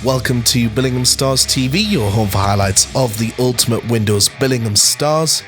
Welcome to Billingham Stars TV, your home for highlights of the Ultimate Windows Billingham Stars.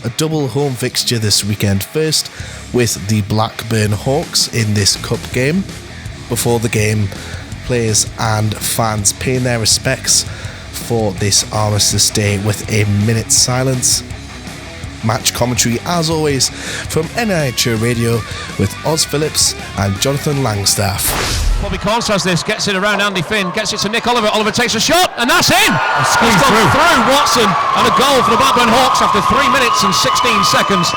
A double home fixture this weekend, first with the Blackburn Hawks in this cup game. Before the game, players and fans paying their respects for this Armistice Day with a minute's silence. Match commentary, as always, from NIHO Radio with Oz Phillips and Jonathan Langstaff. Bobby Corns has this, gets it around Andy Finn, gets it to Nick Oliver. Oliver takes a shot, and that's in! Squeezed through Watson, and a goal for the Blackburn Hawks after 3 minutes and 16 seconds.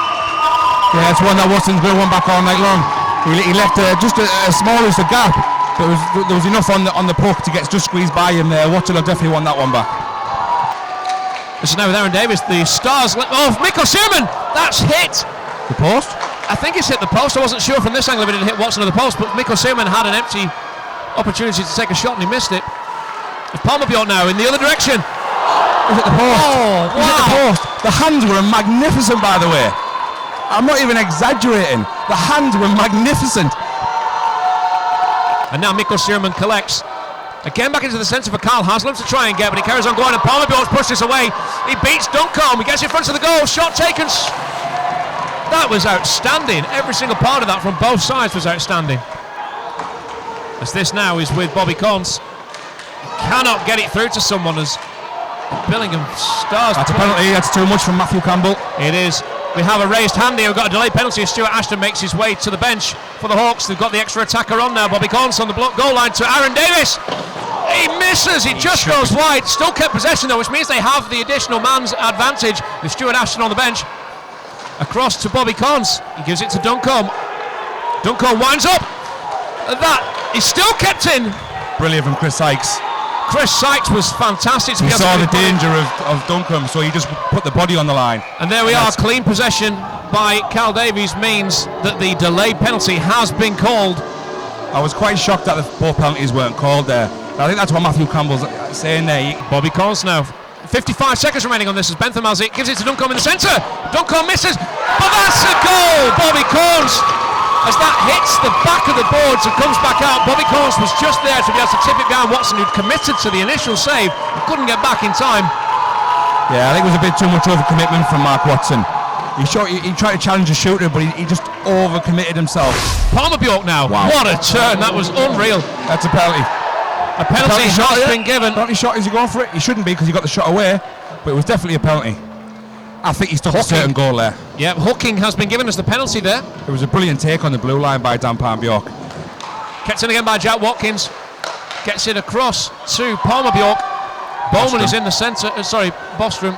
Yeah, it's one that Watson's going to want back all night long. He left just as small as a gap, but there was enough on the puck to get just squeezed by him there. Watson will definitely want that one back. This is now with Aaron Davis. The Stars let off. Mikko Sierman, that's hit the post. I think it's hit the post. I wasn't sure from this angle if it had hit Watson or the post, but Mikko Sierman had an empty opportunity to take a shot and he missed it. It's Palmer Bjork now in the other direction. Is it the post? Oh, wow. Is it the post? The hands were magnificent, by the way. I'm not even exaggerating. The hands were magnificent. And now Mikko Sierman collects. Again back into the centre for Carl Haslam to try and get, but he carries on going, and Palmer Bjork's pushed this away. He beats Duncombe, he gets in front of the goal, shot taken. That was outstanding. Every single part of that from both sides was outstanding. As this now is with Bobby Corns. Cannot get it through to someone as Billingham Stars. That's a penalty, that's too much from Matthew Campbell. It is. We have a raised hand here. We've got a delayed penalty as Stuart Ashton makes his way to the bench for the Hawks. They've got the extra attacker on now. Bobby Corns on the goal line to Aaron Davis. He misses. He just goes wide. Still kept possession though, which means they have the additional man's advantage with Stuart Ashton on the bench. Across to Bobby Corns. He gives it to Duncombe. Duncombe winds up. That is still kept in. Brilliant from Chris Sykes. Chris Sykes was fantastic. He saw the danger of Duncombe, so he just put the body on the line. And there we are, clean possession by Cal Davies means that the delayed penalty has been called. I was quite shocked that the both penalties weren't called there. I think that's what Matthew Campbell's saying there. Bobby Corns now. 55 seconds remaining on this as Bentham has it, gives it to Duncombe in the centre. Duncombe misses, but that's a goal! Bobby Corns, as that hits the back of the boards and comes back out. Bobby Corns was just there to be able to tip it down. Watson, who'd committed to the initial save, couldn't get back in time. Yeah, I think it was a bit too much overcommitment from Mark Watson. He tried to challenge the shooter, but he just overcommitted himself. Palmer Bjork now. Wow. What a turn, that was unreal. That's a penalty. A penalty shot has been given. Penalty shot, is he going for it? He shouldn't be because he got the shot away, but it was definitely a penalty. I think he took a certain goal there. Yeah, hooking has been given as the penalty there. It was a brilliant take on the blue line by Dan Palmer Bjork. Kept in again by Jack Watkins. Gets it across to Palmer Bjork. Bowman is in the centre. Bostrom.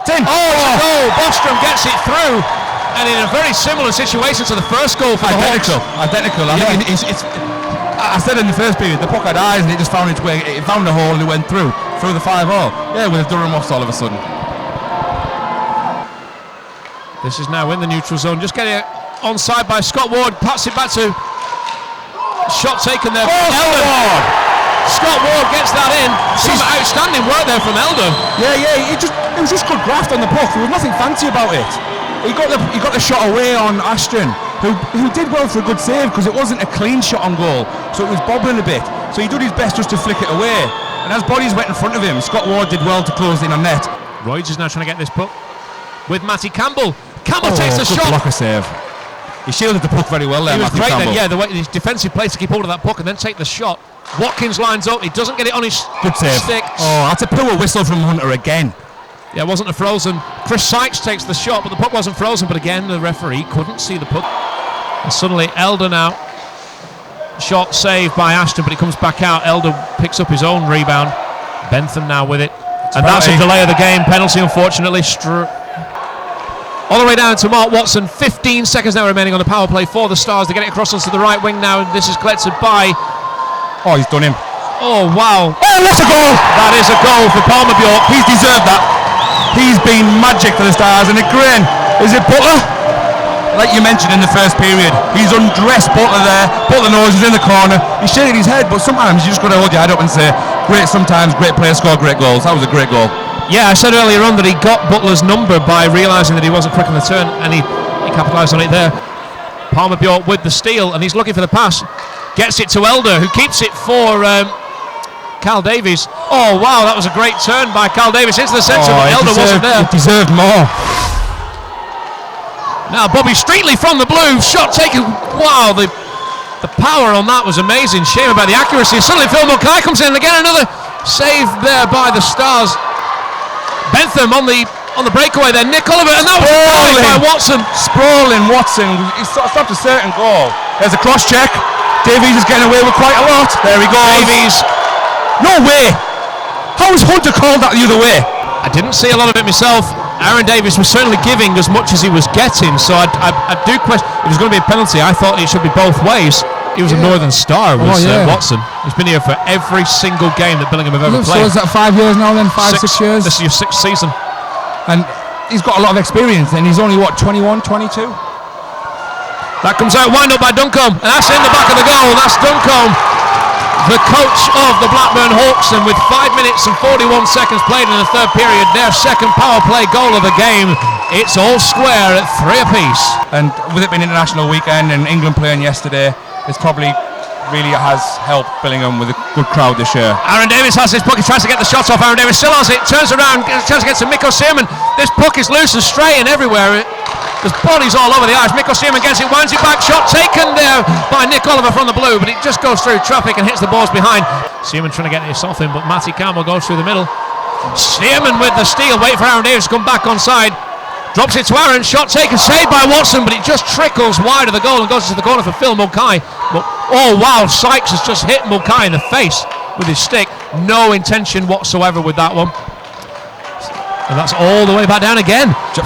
It's in. Oh, it's a goal. Bostrom gets it through. And in a very similar situation to the first goal for the Hawks. Identical. I said in the first period, the puck had eyes and it just found its way. It found a hole and it went through the 5-all. Yeah, with Durham Moss all of a sudden. This is now in the neutral zone. Just getting it onside by Scott Ward. Pats it back to. Shot taken there. Ward. Scott Ward gets that in. Some outstanding work there from Elder. Yeah. It was just good graft on the puck. There was nothing fancy about it. He got the shot away on Ashton, who did well for a good save because it wasn't a clean shot on goal, so it was bobbling a bit. So he did his best just to flick it away. And as bodies went in front of him, Scott Ward did well to close in on net. Royds is now trying to get this puck with Matty Campbell. Campbell takes the shot. Blocker save. He shielded the puck very well there. He was Matthew great Campbell. then, the way his defensive play to keep hold of that puck and then take the shot. Watkins lines up. He doesn't get it on his good save. Stick. Oh, that's a poor whistle from Hunter again. Yeah, it wasn't a frozen. Chris Sykes takes the shot, but the puck wasn't frozen. But again, the referee couldn't see the puck. And suddenly, Elder now. Shot saved by Ashton, but it comes back out. Elder picks up his own rebound. Bentham now with it. And that's a delay of the game. Penalty, unfortunately. All the way down to Mark Watson. 15 seconds now remaining on the power play for the Stars. They get it across onto the right wing now. This is collected by... Oh, he's done him. Oh, wow. Oh, that's a goal! That is a goal for Palmer Bjork. He's deserved that. He's been magic for the Stars. And again, is it Butler? Like you mentioned in the first period, he's undressed Butler there. Butler knows he's in the corner. He's shaking his head, but sometimes you just got to hold your head up and say, sometimes great players score great goals. That was a great goal. Yeah, I said earlier on that he got Butler's number by realising that he wasn't quick on the turn, and he capitalised on it there. Palmer Bjork with the steal, and he's looking for the pass. Gets it to Elder, who keeps it for Cal Davies. Oh wow, that was a great turn by Cal Davies into the centre, but Elder wasn't there. It deserved more. Now Bobby Streetley from the blue, shot taken. Wow, the power on that was amazing. Shame about the accuracy. Suddenly Phil Mulcahy comes in and again another save there by the Stars. Bentham on the breakaway there. Nick Oliver, and that was a by Watson. Sprawling Watson. He stopped a certain goal. There's a cross check. Davies is getting away with quite a lot. There he goes. Davies. No way. How was Hunter called that the other way? I didn't see a lot of it myself. Aaron Davies was certainly giving as much as he was getting, so I do question if it was going to be a penalty. I thought it should be both ways. He was a Northern Star, was Watson. He's been here for every single game that Billingham have ever played. So is that 5 years now then? 6 years? This is your 6th season. And he's got a lot of experience, and he's only, what, 21, 22? That comes out, wind up by Duncombe, and that's in the back of the goal. That's Duncombe, the coach of the Blackburn Hawks, and with 5 minutes and 41 seconds played in the third period, their second power play goal of the game. It's all square at 3 apiece. And with it being international weekend and England playing yesterday, it's probably really has helped Billingham with a good crowd this year. Aaron Davies has his puck, he tries to get the shot off. Aaron Davies still has it, turns around, tries to get to Mikko Seaman. This puck is loose and straying everywhere. There's bodies all over the ice. Mikko Seaman gets it, winds it back, shot taken there by Nick Oliver from the blue, but it just goes through traffic and hits the balls behind. Seaman trying to get this off him, but Matty Campbell goes through the middle. Seaman with the steal, wait for Aaron Davies to come back onside. Drops it to Aaron, shot taken, saved by Watson, but it just trickles wide of the goal and goes into the corner for Phil Mulcahy. But oh wow, Sykes has just hit Mulcahy in the face with his stick. No intention whatsoever with that one. And that's all the way back down again. Just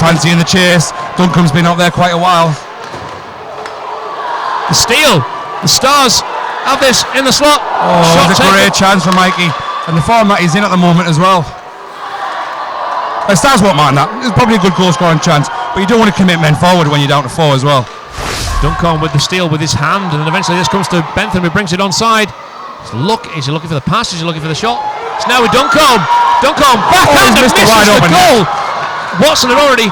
fancying the chase. Duncombe's been up there quite a while. The steal. The Stars have this in the slot. Oh, that's a great chance for Mikey. And the format he's in at the moment as well. The Stars won't mind that. It's probably a good goal scoring chance, but you don't want to commit men forward when you're down to 4 as well. Duncombe with the steal with his hand, and then eventually this comes to Bentham, who brings it onside. Is he looking for the pass? Is he looking for the shot? It's now with Duncombe. Duncombe backhand and misses the goal. Watson had already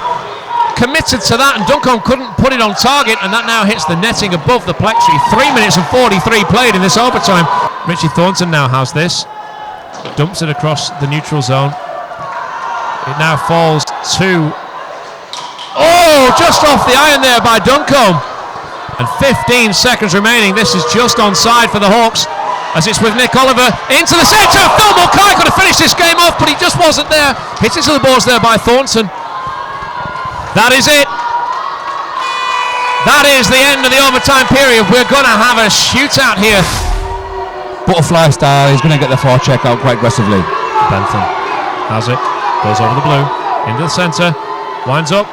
committed to that, and Duncombe couldn't put it on target, and that now hits the netting above the plexi. 3 minutes and 43 played in this overtime. Richie Thornton now has this. Dumps it across the neutral zone. It now falls to... Oh, just off the iron there by Duncombe. And 15 seconds remaining. This is just onside for the Hawks, as it's with Nick Oliver into the centre. Phil Mulcahy could have finished this game off, but he just wasn't there. Hits into the balls there by Thornton. That is it. That is the end of the overtime period. We're going to have a shootout here. Butterfly style. He's going to get the forecheck out quite aggressively. Bentham has it. Goes over the blue, into the centre, winds up,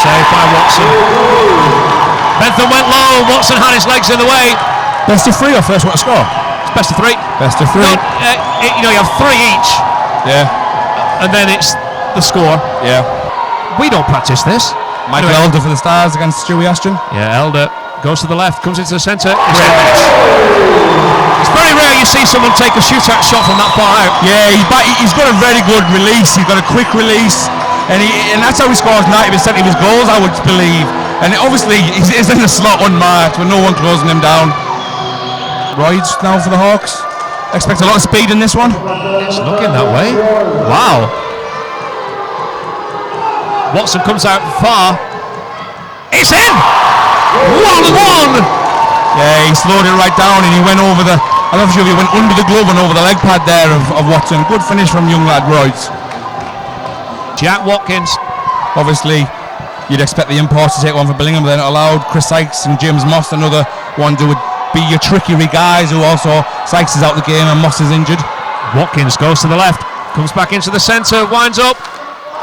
saved by Watson. Bentham went low, Watson had his legs in the way. Best of 3 or first one to score? It's best of 3. Best of 3. You have 3 each. Yeah. And then it's the score. Yeah. We don't practice this. Michael Elder for the Stars against Stewie Ashton. Yeah, Elder goes to the left, comes into the centre. It's very rare you see someone take a shootout shot from that far out. Yeah, he's got a very good release. He's got a quick release, and that's how he scores 90% of his goals, I would believe. And obviously, he's in the slot unmarked with no one closing him down. Royds now for the Hawks. Expect a lot of speed in this one. It's looking that way. Wow. Watson comes out far. It's in! 1-1! Yeah, he slowed it right down and he went over the... I don't know if he went under the glove and over the leg pad there of Watson. Good finish from young lad Royds. Jack Watkins. Obviously, you'd expect the imports to take one for Billingham, but they're not allowed. Chris Sykes and James Moss, another one who would be your trickery guys, who also... Sykes is out the game and Moss is injured. Watkins goes to the left, comes back into the centre, winds up.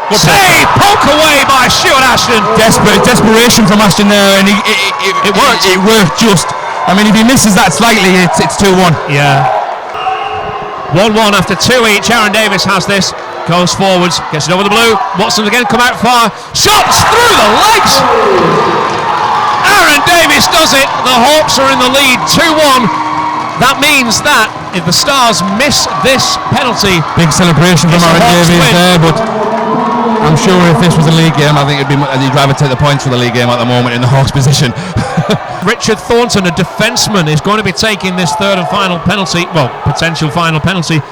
Good save! Poke away by Stuart Ashton. Desperation from Ashton there, and it worked. It worked just. I mean, if he misses that slightly, it's 2-1. Yeah. 1-1 after 2 each. Aaron Davies has this. Goes forwards, gets it over the blue. Watson again, come out far. Shots through the legs. Aaron Davies does it. The Hawks are in the lead, 2-1. That means that if the Stars miss this penalty, big celebration from Aaron Davies there, but I'm sure if this was a league game, I think he'd rather take the points for the league game at the moment in the Hawks' position. Richard Thornton, a defenceman, is going to be taking this third and final penalty, well, potential final penalty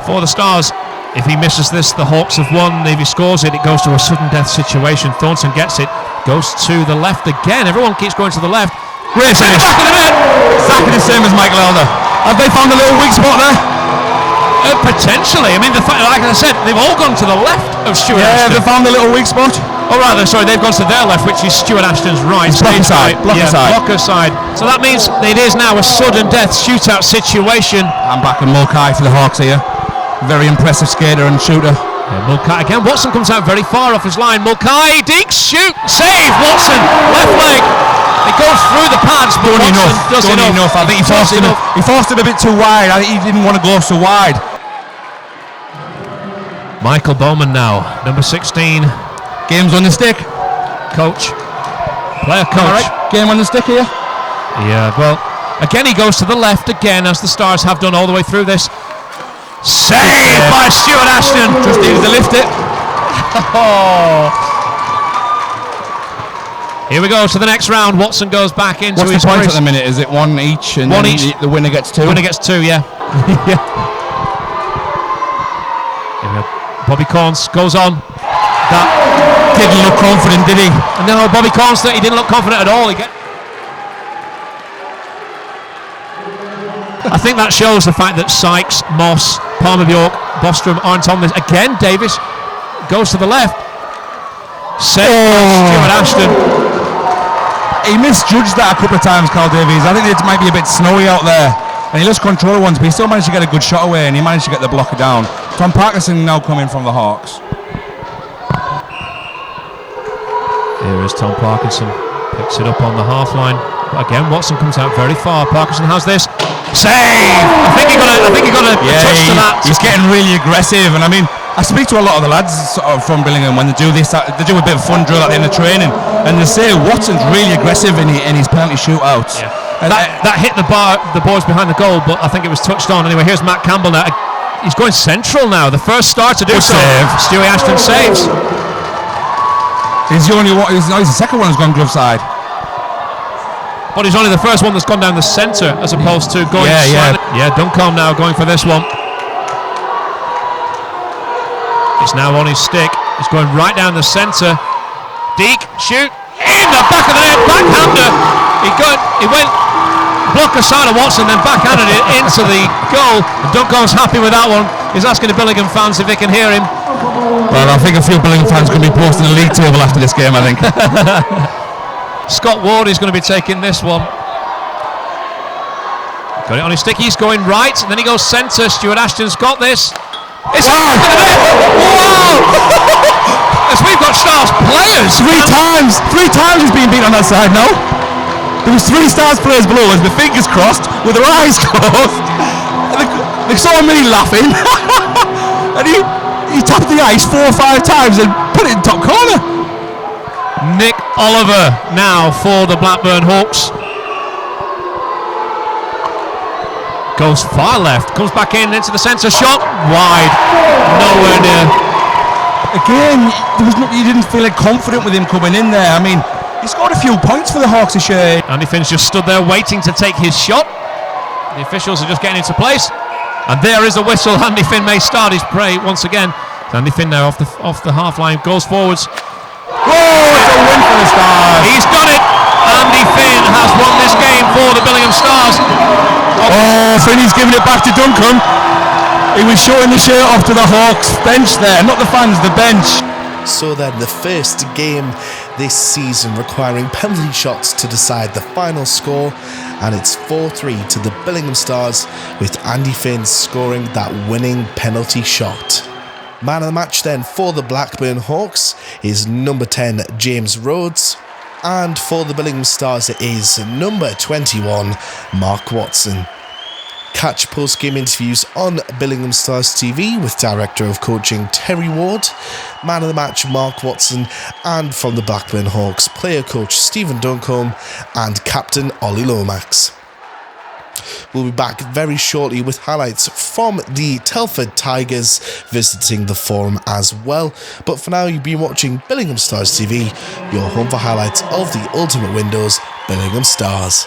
for the Stars. If he misses this, the Hawks have won. If he scores it, it goes to a sudden death situation. Thornton gets it, goes to the left again. Everyone keeps going to the left. Great finish. Back of the net. Exactly the same as Michael Elder. Have they found a little weak spot there? Potentially. I mean, like I said, they've all gone to the left of Stuart Ashton. They found a little weak spot. Oh, rather, sorry, they've gone to their left, which is Stuart Ashton's right. Blocker side. Blocker sside. So that means it is now a sudden death shootout situation. I'm back on Mulcahy for the Hawks here. Very impressive skater and shooter. Mulcahy again. Watson comes out very far off his line. Mulcahy, Deeks, shoot, save. Watson, left leg. It goes through the pads, but Watson does enough. I think he forced it a bit too wide. I think he didn't want to go so wide. Michael Bowman now, number 16. Game's on the stick. Coach. Player coach. All right. Game on the stick here. Yeah, well, again he goes to the left again, as the Stars have done all the way through this. Saved by Stuart Ashton. Just needed to lift it. Here we go to the next round. Watson goes back into his points at the minute? Is it one each? And one each. The winner gets two? Winner gets two, yeah. Yeah. Bobby Corns goes on. That didn't look confident, did he? No, Bobby Corns, he didn't look confident at all. I think that shows the fact that Sykes, Moss, Palmer Bjork, Bostrom aren't on this. Again, Davis goes to the left. Stuart Ashton. He misjudged that a couple of times, Carl Davies. I think it might be a bit snowy out there. And he lost control once, but he still managed to get a good shot away, and he managed to get the blocker down. Tom Parkinson now coming from the Hawks. Here is Tom Parkinson. Picks it up on the half line. Again, Watson comes out very far. Parkinson has this. Save! I think he got a touch to that. He's getting really aggressive, and I mean, I speak to a lot of the lads from Billingham when they do this. They do a bit of fun drill at the end of training, and they say Watson's really aggressive in his penalty shootouts. Yeah. That hit the boys behind the goal, but I think it was touched on. Anyway, here's Matt Campbell now. He's going central now. The first star to do so. Stewie Ashton saves. He's the only one. He's the second one who's gone glove side. But he's only the first one that's gone down the centre as opposed to going. Yeah. Duncombe now going for this one. It's now on his stick. He's going right down the centre. Deke, shoot in the back of the net, backhander. He went blocker side of Watson, then backhanded it into the goal. Duncombe's happy with that one. He's asking the Billingham fans if they can hear him. Well, I think a few Billingham fans going to be posting the league table after this game, I think. Scott Ward is going to be taking this one. Got it on his stick. He's going right, and then he goes centre. Stuart Ashton's got this. It's wow! As we've got Stars players. Three times he's been beaten on that side now. There was 3 Stars players below us with fingers crossed, with their eyes closed. They saw me laughing. And he tapped the ice 4 or 5 times and put it in top corner. Nick Oliver now for the Blackburn Hawks. Goes far left, comes back into the centre, shot wide, nowhere near. Again, you didn't feel confident with him coming in there. I mean, he scored a few points for the Hawks this year. Andy Finn's just stood there waiting to take his shot. The officials are just getting into place, and there is a whistle. Andy Finn may start his prey once again. Andy Finn now off the half line, goes forwards. Oh, it's a win for the Stars. He's done it. Andy Finn has won this game for the Billingham Stars. Oh, Finney's giving it back to Duncombe. He was showing the shirt off to the Hawks bench there, not the fans, the bench. So then the first game this season requiring penalty shots to decide the final score, and it's 4-3 to the Billingham Stars, with Andy Finn scoring that winning penalty shot. Man of the match then for the Blackburn Hawks is number 10 James Rhodes, and for the Billingham Stars it is number 21 Mark Watson. Catch post-game interviews on Billingham Stars TV with Director of Coaching Terry Ward, Man of the Match Mark Watson, and from the Blackburn Hawks, Player Coach Stephen Duncombe and Captain Ollie Lomax. We'll be back very shortly with highlights from the Telford Tigers visiting the Forum as well. But for now, you've been watching Billingham Stars TV, your home for highlights of the Ultimate Windows Billingham Stars.